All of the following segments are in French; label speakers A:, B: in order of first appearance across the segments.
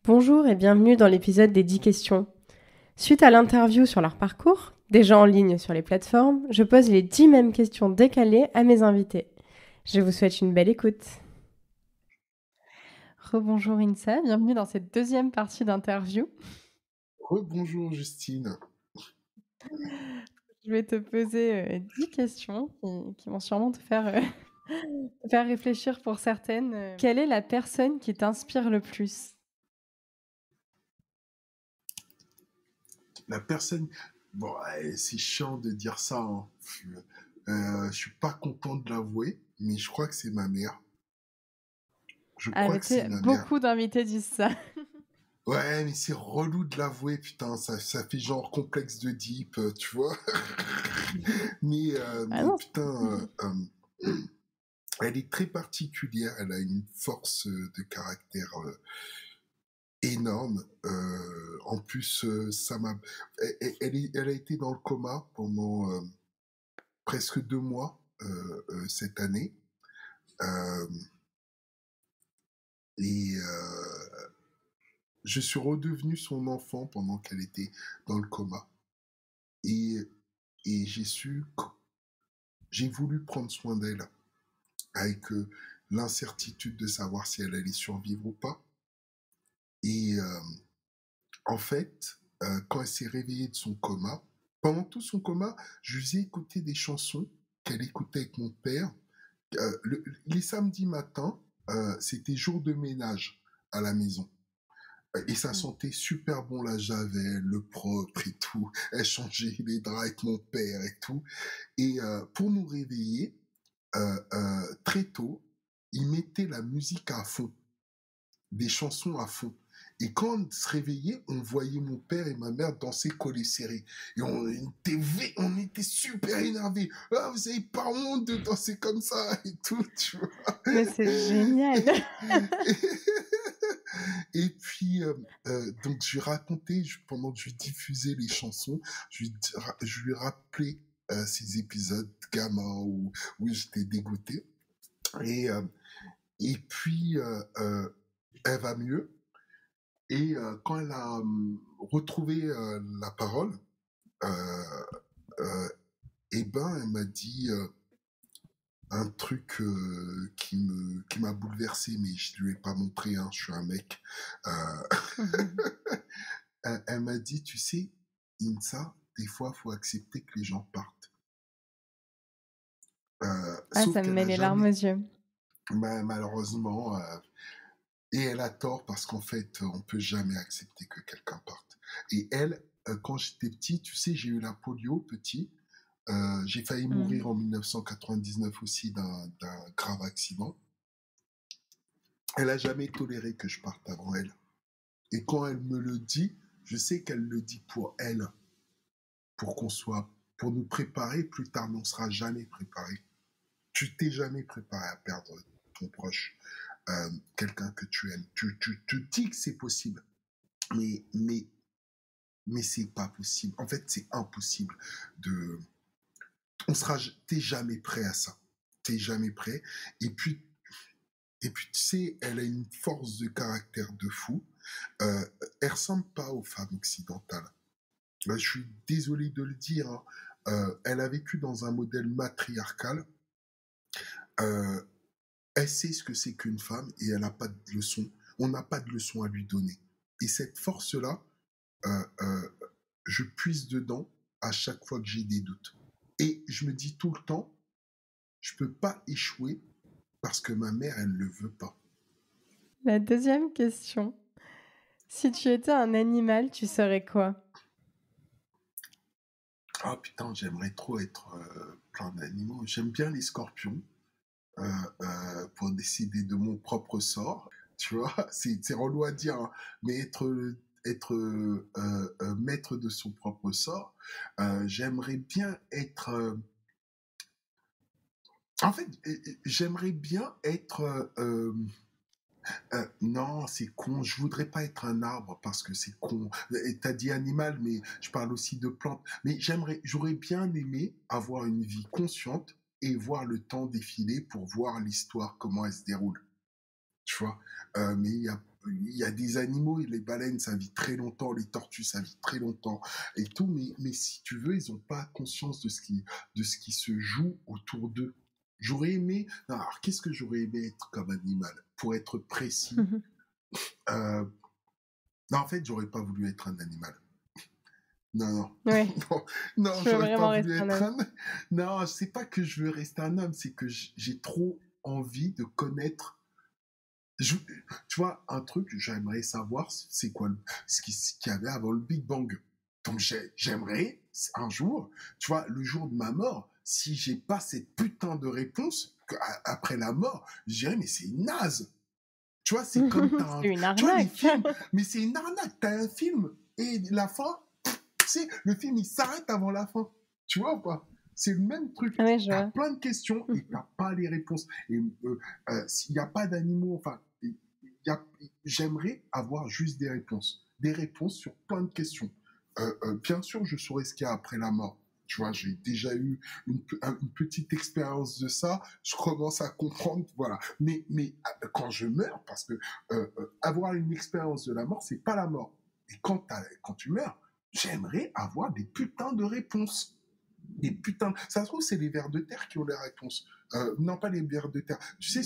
A: Bonjour et bienvenue dans l'épisode des 10 questions. Suite à l'interview sur leur parcours, déjà en ligne sur les plateformes, je pose les 10 mêmes questions décalées à mes invités. Je vous souhaite une belle écoute. Rebonjour Insa, bienvenue dans cette deuxième partie d'interview.
B: Rebonjour Justine.
A: Je vais te poser 10 questions qui vont sûrement te faire, te faire réfléchir pour certaines. Quelle est la personne qui t'inspire le plus ?
B: La personne... Bon, c'est chiant de dire ça, hein. Je suis pas content de l'avouer, mais je crois que c'est ma mère. Je
A: Ah,
B: crois
A: mais
B: que
A: tu
B: c'est
A: sais,
B: ma mère.
A: beaucoup d'invités disent ça.
B: Ouais, mais c'est relou de l'avouer, putain, ça fait genre complexe de deep, tu vois. Mais,
A: Ah
B: mais
A: non.
B: putain, elle est très particulière, elle a une force de caractère énorme. En plus, ça m'a... elle a été dans le coma pendant presque 2 mois cette année. Euh, et je suis redevenu son enfant pendant qu'elle était dans le coma. Et, et j'ai voulu prendre soin d'elle avec l'incertitude de savoir si elle allait survivre ou pas. Et en fait, quand elle s'est réveillée de son coma, pendant tout son coma, je lui ai écouté des chansons qu'elle écoutait avec mon père. Les samedis matins, c'était jour de ménage à la maison. Et ça sentait super bon la javel, le propre et tout. Elle changeait les draps avec mon père et tout. Et pour nous réveiller, très tôt, il mettait la musique à fond, des chansons à fond. Et quand on se réveillait, on voyait mon père et ma mère danser collés serrés. Et on était super énervés. Ah, vous avez pas honte de danser comme ça et tout, tu vois.
A: Mais c'est génial.
B: Et puis, donc, je lui racontais, pendant que je lui diffusais les chansons, je lui rappelais ces épisodes gamins où j'étais dégoûté. Et, euh, et puis, elle va mieux. Et quand elle a retrouvé la parole, euh, euh, eh ben, elle m'a dit un truc qui m'a bouleversé, mais je lui ai pas montré, hein, je suis un mec. Euh, elle m'a dit, tu sais, Insa, des fois, faut accepter que les gens partent.
A: Ah,
B: Sauf
A: ça me
B: qu'elle
A: met
B: a
A: les larmes aux
B: jamais,
A: yeux.
B: malheureusement, et elle a tort parce qu'en fait, on peut jamais accepter que quelqu'un parte. Et elle, quand j'étais petit, tu sais, j'ai eu la polio petit. J'ai failli mourir en 1999 aussi d'un grave accident. Elle a jamais toléré que je parte avant elle. Et quand elle me le dit, je sais qu'elle le dit pour elle, pour nous préparer plus tard, mais on sera jamais préparé. Tu t'es jamais préparé à perdre ton proche, quelqu'un que tu aimes. Tu dis que c'est possible, mais, mais, mais c'est pas possible. En fait, c'est impossible de, t'es jamais prêt à ça. T'es jamais prêt. Et puis, tu sais, elle a une force de caractère de fou. Elle ressemble pas aux femmes occidentales. Je suis désolé de le dire, hein. Elle a vécu dans un modèle matriarcal. Euh, Elle sait ce que c'est qu'une femme et elle n'a pas de leçon. On n'a pas de leçon à lui donner. Et cette force-là, euh, euh, je puise dedans à chaque fois que j'ai des doutes. Et je me dis tout le temps, je peux pas échouer parce que ma mère, elle le veut pas.
A: La deuxième question. Si tu étais un animal, tu serais quoi ?
B: Ah putain, j'aimerais trop être plein d'animaux. J'aime bien les scorpions pour décider de mon propre sort. Tu vois, c'est relou à dire, hein, mais être maître de son propre sort, j'aimerais bien être... en fait, j'aimerais bien être... non, c'est con. Je voudrais pas être un arbre parce que c'est con. T'as dit animal, mais je parle aussi de plantes. Mais j'aurais bien aimé avoir une vie consciente et voir le temps défiler pour voir l'histoire, comment elle se déroule. Tu vois. Mais il y a des animaux, les baleines, ça vit très longtemps, les tortues, ça vit très longtemps et tout, mais si tu veux, ils n'ont pas conscience de ce qui se joue autour d'eux. J'aurais aimé, non, alors qu'est-ce que j'aurais aimé être comme animal? Pour être précis, euh, non, en fait, j'aurais pas voulu être un animal. Non, non,
A: Ouais,
B: non, non,
A: tu veux
B: j'aurais pas
A: vraiment
B: voulu
A: rester un
B: être
A: homme.
B: un. Non, c'est pas que je veux rester un homme, c'est que j'ai trop envie de connaître. Je- Tu vois, un truc, j'aimerais savoir c'est quoi ce qu'il y avait avant le Big Bang. Donc j'aimerais un jour, tu vois, le jour de ma mort, si j'ai pas cette putain de réponse après la mort, je dirais mais c'est naze. Tu vois, c'est comme
A: C'est une
B: tu vois les
A: arnaque.
B: films, mais c'est une arnaque. T'as un film et la fin, tu sais, le film il s'arrête avant la fin. Tu vois ou pas? C'est le même truc.
A: Ah ouais, je
B: T'as
A: vois.
B: plein de questions et t'as pas les réponses. Et s'il n'y a pas d'animaux, enfin, j'aimerais avoir juste des réponses sur plein de questions. Bien sûr, je saurais ce qu'il y a après la mort. Tu vois, j'ai déjà eu une petite expérience de ça. Je commence à comprendre, voilà. Mais quand je meurs, parce que avoir une expérience de la mort, c'est pas la mort. Et quand tu meurs, j'aimerais avoir des putains de réponses. Des putains. Ça se trouve, c'est les vers de terre qui ont les réponses. Non, pas les vers de terre. Tu sais,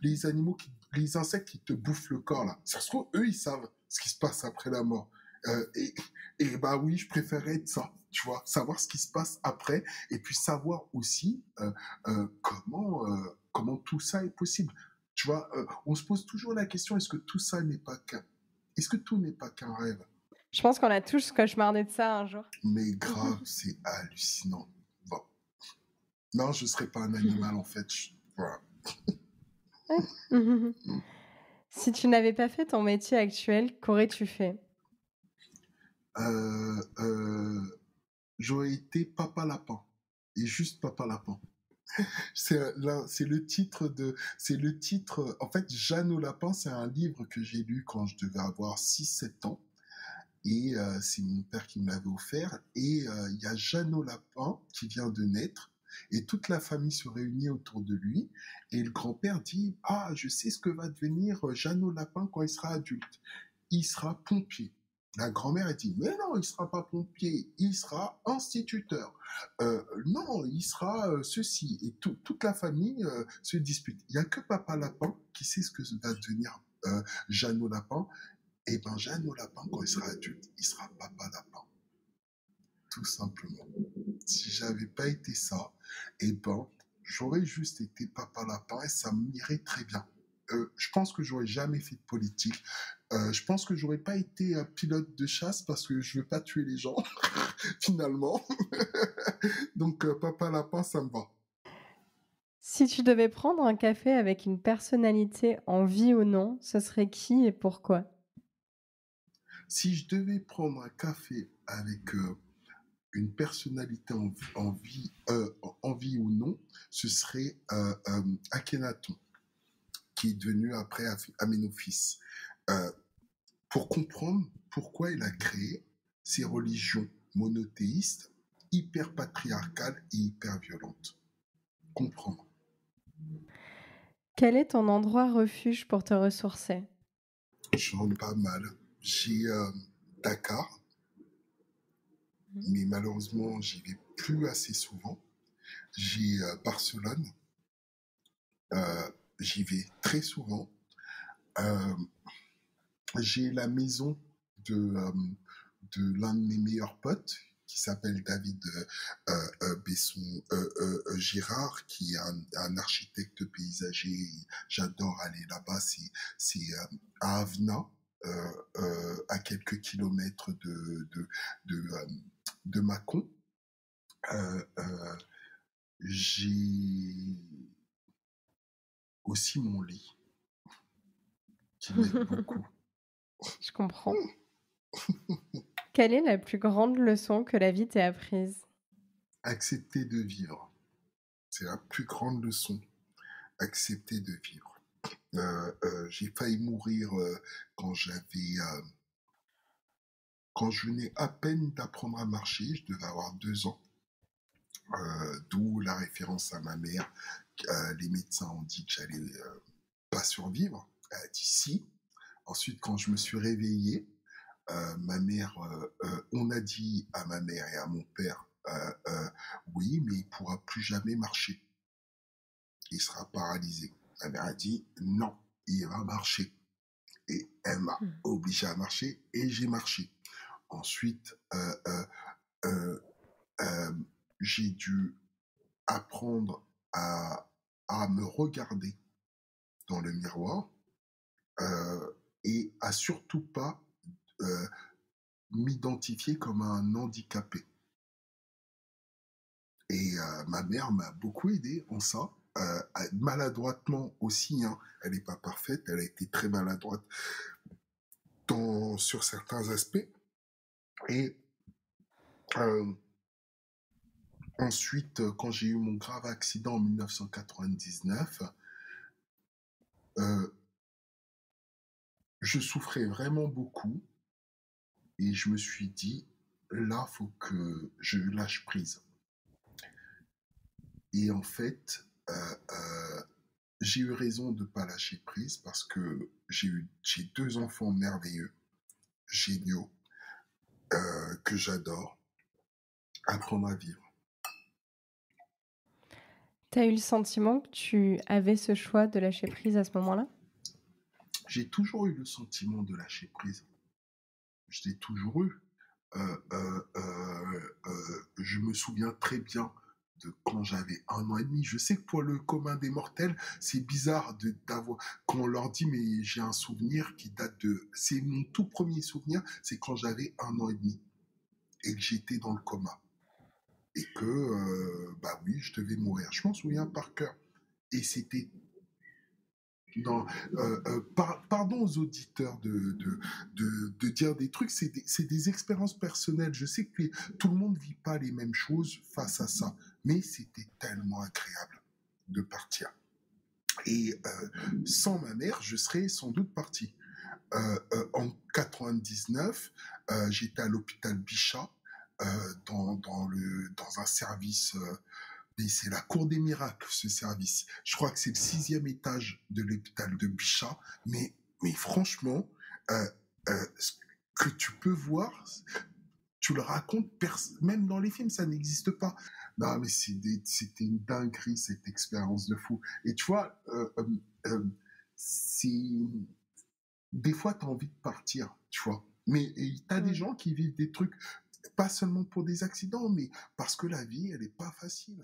B: les animaux, les insectes qui te bouffent le corps, là. Ça se trouve, eux, ils savent ce qui se passe après la mort. Euh, et, et bah oui, je préférerais être ça, tu vois, savoir ce qui se passe après, et puis savoir aussi comment tout ça est possible. Tu vois, on se pose toujours la question, est-ce que tout n'est pas qu'un rêve?
A: Je pense qu'on a tous cauchemardé de ça un jour.
B: Mais grave, c'est hallucinant. Bon. Non, je ne serais pas un animal, en fait. Voilà.
A: Ouais. Si tu n'avais pas fait ton métier actuel, qu'aurais-tu fait?
B: Euh, euh, J'aurais été Papa Lapin. Et juste Papa Lapin. C'est le titre, en fait, Jeanne au Lapin, c'est un livre que j'ai lu quand je devais avoir 6 7 ans. Et c'est mon père qui me l'avait offert. Et il y a Jeannot Lapin qui vient de naître. Et toute la famille se réunit autour de lui. Et le grand-père dit, ah, je sais ce que va devenir Jeannot Lapin quand il sera adulte. Il sera pompier. La grand-mère a dit, mais non, il sera pas pompier, il sera instituteur. Non, il sera ceci. Et toute la famille se dispute. Il y a que Papa Lapin qui sait ce que va devenir Jeannot Lapin. Et ben, Jeannot Lapin, quand il sera adulte, il sera Papa Lapin. Tout simplement. Si j'avais pas été ça, et ben, j'aurais juste été Papa Lapin et ça m'irait très bien. Je pense que j'aurais jamais fait de politique. Je pense que j'aurais pas été pilote de chasse parce que je veux pas tuer les gens, finalement. Donc, Papa Lapin, ça me va.
A: Si tu devais prendre un café avec une personnalité en vie ou non, ce serait qui et pourquoi?
B: Si je devais prendre un café avec une personnalité en vie ou non, ce serait Akhenaton, qui est devenu après Aménophis. Euh, pour comprendre pourquoi il a créé ces religions monothéistes, hyper patriarcales et hyper violentes. Comprendre.
A: Quel est ton endroit refuge pour te ressourcer?
B: J'en ai pas mal. J'ai Dakar,
A: Mhm.
B: mais malheureusement, j'y vais plus assez souvent. J'ai Barcelone, j'y vais très souvent. Euh, j'ai la maison de l'un de mes meilleurs potes qui s'appelle David Besson Girard, qui est un architecte paysager. J'adore aller là-bas. C'est à Avena, à quelques kilomètres de, euh, de Mâcon. Euh, euh, j'ai aussi mon lit qui m'aide beaucoup.
A: Je comprends. Quelle est la plus grande leçon que la vie t'ait apprise?
B: Accepter de vivre, c'est la plus grande leçon. Accepter de vivre. J'ai failli mourir quand je venais à peine d'apprendre à marcher. Je devais avoir 2 ans. D'où la référence à ma mère. Les médecins ont dit que j'allais pas survivre. Elle a dit si. Ensuite, quand je me suis réveillé, ma mère, on a dit à ma mère et à mon père, oui, mais il pourra plus jamais marcher. Il sera paralysé. Ma mère a dit, non, il va marcher. Et elle m'a
A: Hmm.
B: obligé à marcher et j'ai marché. Ensuite, euh, euh, j'ai dû apprendre à me regarder dans le miroir et à surtout pas euh, m'identifier comme un handicapé. Et ma mère m'a beaucoup aidé en ça, maladroitement aussi. Hein. Elle n'est pas parfaite, elle a été très maladroite sur certains aspects. Et euh, ensuite, quand j'ai eu mon grave accident en 1999, euh, je souffrais vraiment beaucoup et je me suis dit, là, faut que je lâche prise. Et en fait, j'ai eu raison de ne pas lâcher prise parce que j'ai 2 enfants merveilleux, géniaux, que j'adore, apprendre à vivre.
A: T'as eu le sentiment que tu avais ce choix de lâcher prise à ce moment-là?
B: J'ai toujours eu le sentiment de lâcher prise. Je l'ai toujours eu. Je me souviens très bien de quand j'avais 1 an et demi. Je sais que pour le commun des mortels, c'est bizarre d'avoir quand on leur dit mais j'ai un souvenir qui date de. C'est mon tout premier souvenir, c'est quand j'avais 1 an et demi et que j'étais dans le coma et que bah oui, je devais mourir. Je m'en souviens par cœur. Et c'était non, pardon aux auditeurs de dire des trucs, c'est des expériences personnelles. Je sais que tout le monde ne vit pas les mêmes choses face à ça, mais c'était tellement agréable de partir. Et sans ma mère, je serais sans doute parti. En 99, j'étais à l'hôpital Bichat, dans un service et c'est la cour des miracles, ce service. Je crois que c'est le 6e étage de l'hôpital de Bichat. Mais franchement, ce que tu peux voir, tu le racontes, même dans les films, ça n'existe pas. Non, mais c'était une dinguerie, cette expérience de fou. Et tu vois, c'est... Des fois, tu as envie de partir, tu vois. Mais tu as des gens qui vivent des trucs, pas seulement pour des accidents, mais parce que la vie, elle n'est pas facile.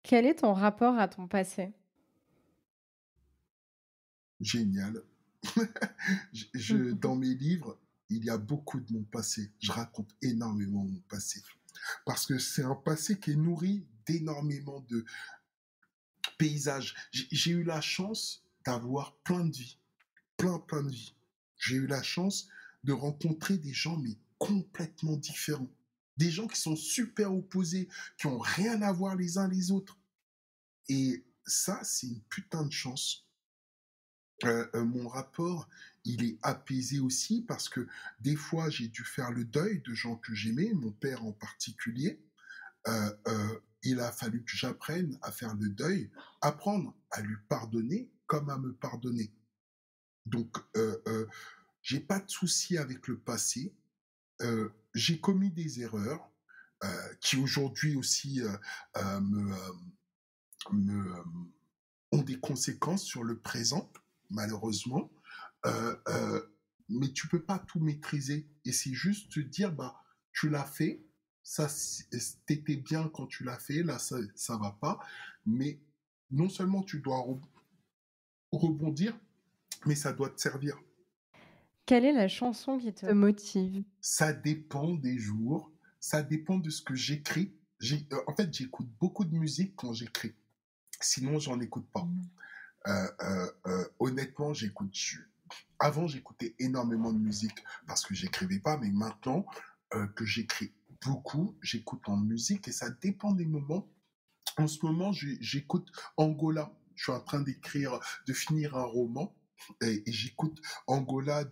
A: Quel est ton rapport à ton passé?
B: Génial. Dans mes livres, il y a beaucoup de mon passé. Je raconte énormément mon passé. Parce que c'est un passé qui est nourri d'énormément de paysages. J'ai eu la chance d'avoir plein de vies. Plein de vies. J'ai eu la chance de rencontrer des gens, mais complètement différents. Des gens qui sont super opposés, qui n'ont rien à voir les uns les autres. Et ça, c'est une putain de chance. Mon rapport, il est apaisé aussi parce que des fois, j'ai dû faire le deuil de gens que j'aimais, mon père en particulier. Il a fallu que j'apprenne à faire le deuil, apprendre à lui pardonner comme à me pardonner. Donc, j'ai pas de souci avec le passé. J'ai commis des erreurs qui aujourd'hui aussi me, me ont des conséquences sur le présent, malheureusement. Euh, euh, mais tu peux pas tout maîtriser. Et c'est juste te dire, bah, tu l'as fait, ça, t'étais bien quand tu l'as fait, là, ça va pas. Mais non seulement tu dois rebondir, mais ça doit te servir.
A: Quelle est la chanson qui te motive?
B: Ça dépend des jours, ça dépend de ce que j'écris. En fait, j'écoute beaucoup de musique quand j'écris. Sinon, j'en écoute pas. Honnêtement, avant, j'écoutais énormément de musique parce que j'écrivais pas, mais maintenant que j'écris beaucoup, j'écoute en musique et ça dépend des moments. En ce moment, j'écoute Angola. Je suis en train de finir un roman et j'écoute Angola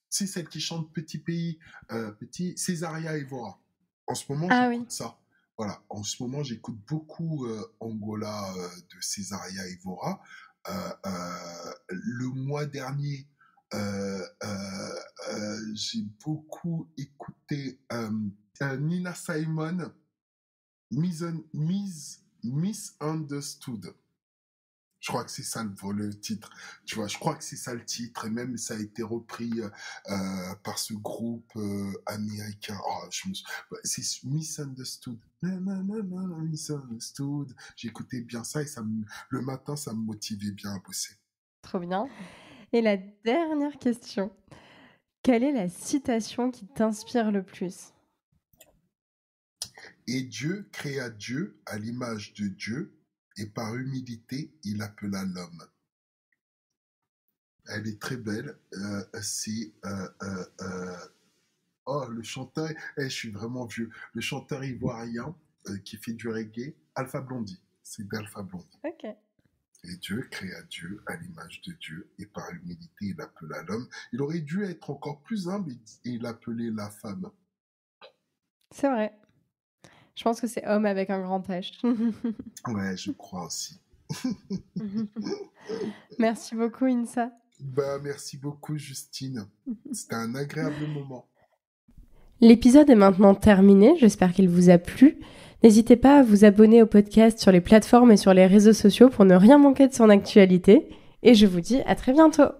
B: c'est celle qui chante Petit Pays, Petit Césaria Evora. En ce moment,
A: Ah oui.
B: j'écoute ça. Voilà, en ce moment, j'écoute beaucoup Angola de Césaria Evora. Le mois dernier, j'ai beaucoup écouté Nina Simon, Misunderstood. Je crois que c'est ça le titre. Tu vois, je crois que c'est ça le titre. Et même, ça a été repris par ce groupe américain. Oh, c'est Misunderstood. Misunderstood. J'écoutais bien ça et le matin, ça me motivait bien à bosser.
A: Trop bien. Et la dernière question. Quelle est la citation qui t'inspire le plus ?
B: Et Dieu créa Dieu à l'image de Dieu, et par humilité, il appela l'homme. Elle est très belle. C'est... le chanteur... je suis vraiment vieux. Le chanteur ivoirien qui fait du reggae, Alpha Blondy. C'est d'Alpha Blondy.
A: Ok.
B: Et Dieu créa Dieu à l'image de Dieu, et par humilité, il appela l'homme. Il aurait dû être encore plus humble et il appelait la femme.
A: C'est vrai. Je pense que c'est homme avec un grand H.
B: Ouais, je crois aussi.
A: Merci beaucoup, Insa.
B: Merci beaucoup, Justine. C'était un agréable moment.
A: L'épisode est maintenant terminé. J'espère qu'il vous a plu. N'hésitez pas à vous abonner au podcast sur les plateformes et sur les réseaux sociaux pour ne rien manquer de son actualité. Et je vous dis à très bientôt.